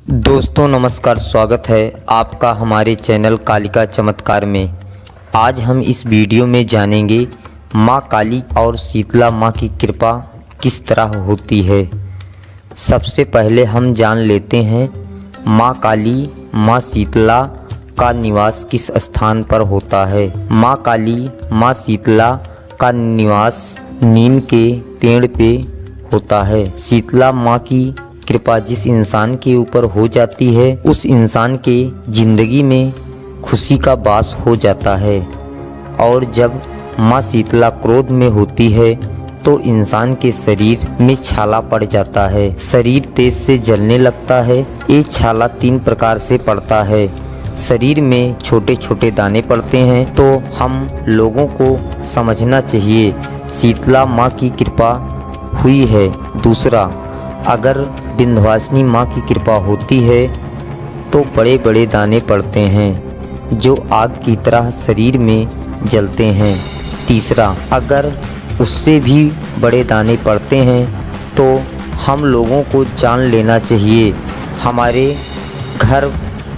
दोस्तों नमस्कार, स्वागत है आपका हमारे चैनल कालिका चमत्कार में। आज हम इस वीडियो में जानेंगे माँ काली और शीतला माँ की कृपा किस तरह होती है। सबसे पहले हम जान लेते हैं माँ काली माँ शीतला का निवास किस स्थान पर होता है। माँ काली माँ शीतला का निवास नीम के पेड़ पे होता है। शीतला माँ की कृपा जिस इंसान के ऊपर हो जाती है उस इंसान के जिंदगी में खुशी का वास हो जाता है। और जब माँ शीतला क्रोध में होती है तो इंसान के शरीर में छाला पड़ जाता है, शरीर तेज से जलने लगता है। ये छाला 3 प्रकार से पड़ता है। शरीर में छोटे छोटे दाने पड़ते हैं। तो हम लोगों को समझना चाहिए शीतला माँ की कृपा हुई है। दूसरा, अगर विंध्यवासिनी माँ की कृपा होती है तो बड़े बड़े दाने पड़ते हैं जो आग की तरह शरीर में जलते हैं। तीसरा, अगर उससे भी बड़े दाने पड़ते हैं तो हम लोगों को जान लेना चाहिए हमारे घर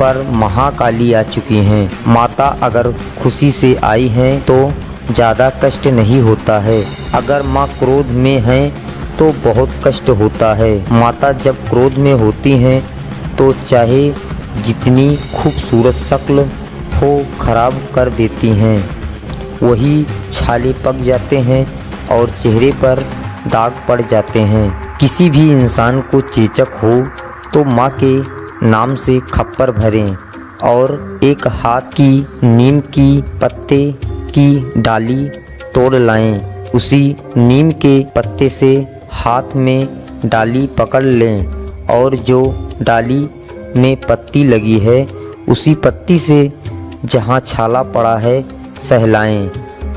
पर महाकाली आ चुकी हैं। माता अगर खुशी से आई हैं तो ज़्यादा कष्ट नहीं होता है। अगर माँ क्रोध में हैं तो बहुत कष्ट होता है। माता जब क्रोध में होती हैं तो चाहे जितनी खूबसूरत शक्ल हो खराब कर देती हैं। वही छाले पक जाते हैं और चेहरे पर दाग पड़ जाते हैं। किसी भी इंसान को चेचक हो तो माँ के नाम से खप्पर भरें और एक हाथ की नीम की पत्ते की डाली तोड़ लाएं। उसी नीम के पत्ते से हाथ में डाली पकड़ लें और जो डाली में पत्ती लगी है उसी पत्ती से जहाँ छाला पड़ा है सहलाएं।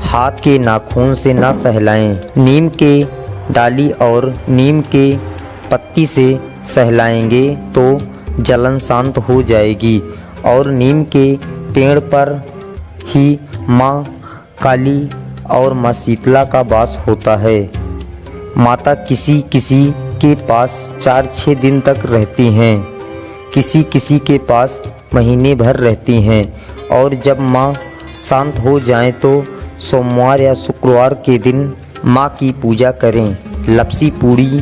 हाथ के नाखून से ना सहलाएं। नीम के डाली और नीम के पत्ती से सहलाएंगे तो जलन शांत हो जाएगी और नीम के पेड़ पर ही माँ काली और माँ शीतला का वास होता है। माता किसी किसी के पास 4-6 दिन तक रहती हैं, किसी किसी के पास महीने भर रहती हैं। और जब माँ शांत हो जाएं तो सोमवार या शुक्रवार के दिन माँ की पूजा करें, लपसी पूड़ी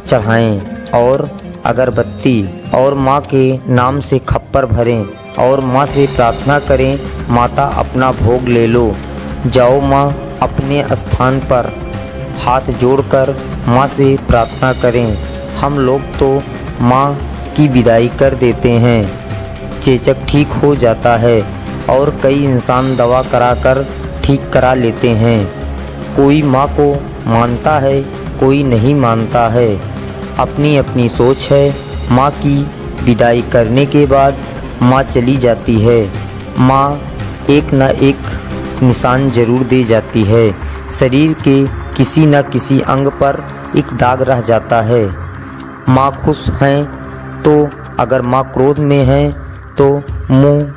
चढ़ाएं और अगरबत्ती और माँ के नाम से खप्पर भरें और माँ से प्रार्थना करें, माता अपना भोग ले लो। जाओ माँ अपने स्थान पर हाथ जोड़कर माँ से प्रार्थना करें। हम लोग तो माँ की विदाई कर देते हैं, चेचक ठीक हो जाता है और कई इंसान दवा कराकर ठीक करा लेते हैं। कोई माँ को मानता है, कोई नहीं मानता है, अपनी अपनी सोच है। माँ की विदाई करने के बाद माँ चली जाती है। माँ एक न एक निशान जरूर दे जाती है। शरीर के किसी न किसी अंग पर एक दाग रह जाता है। माँ खुश हैं तो अगर माँ क्रोध में हैं तो मुंह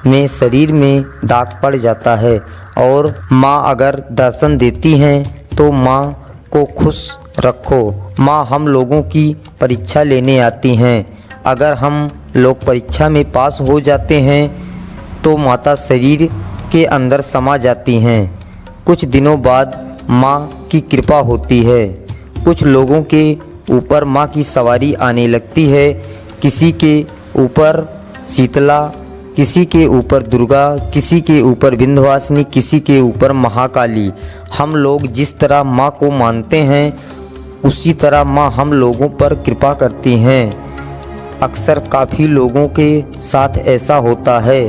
में शरीर में दाग पड़ जाता है। और माँ अगर दर्शन देती हैं तो माँ को खुश रखो। माँ हम लोगों की परीक्षा लेने आती हैं। अगर हम लोग परीक्षा में पास हो जाते हैं तो माता शरीर के अंदर समा जाती हैं। कुछ दिनों बाद माँ की कृपा होती है। कुछ लोगों के ऊपर माँ की सवारी आने लगती है। किसी के ऊपर शीतला, किसी के ऊपर दुर्गा, किसी के ऊपर विंध्यवासिनी, किसी के ऊपर महाकाली। हम लोग जिस तरह माँ को मानते हैं उसी तरह माँ हम लोगों पर कृपा करती हैं। अक्सर काफ़ी लोगों के साथ ऐसा होता है,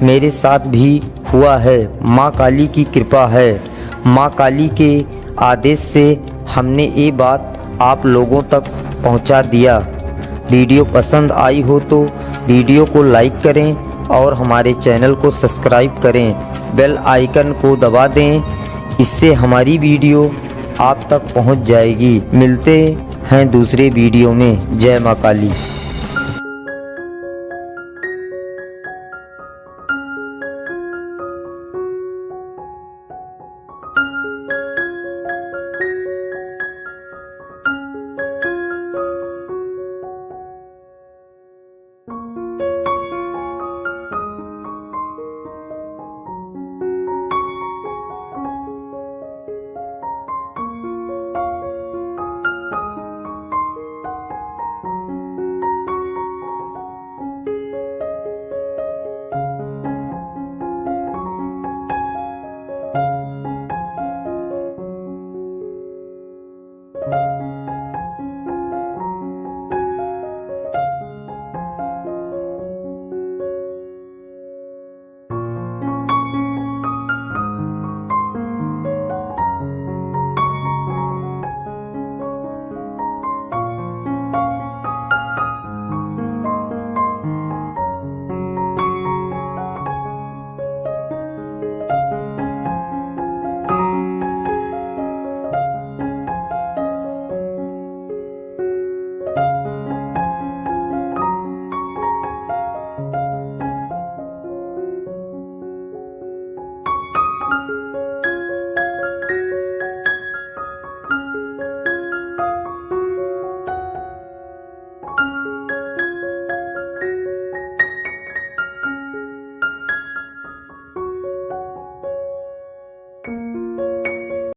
मेरे साथ भी हुआ है। माँ काली की कृपा है। माँ काली के आदेश से हमने ये बात आप लोगों तक पहुँचा दिया। वीडियो पसंद आई हो तो वीडियो को लाइक करें और हमारे चैनल को सब्सक्राइब करें। बेल आइकन को दबा दें, इससे हमारी वीडियो आप तक पहुँच जाएगी। मिलते हैं दूसरे वीडियो में। जय माँ काली।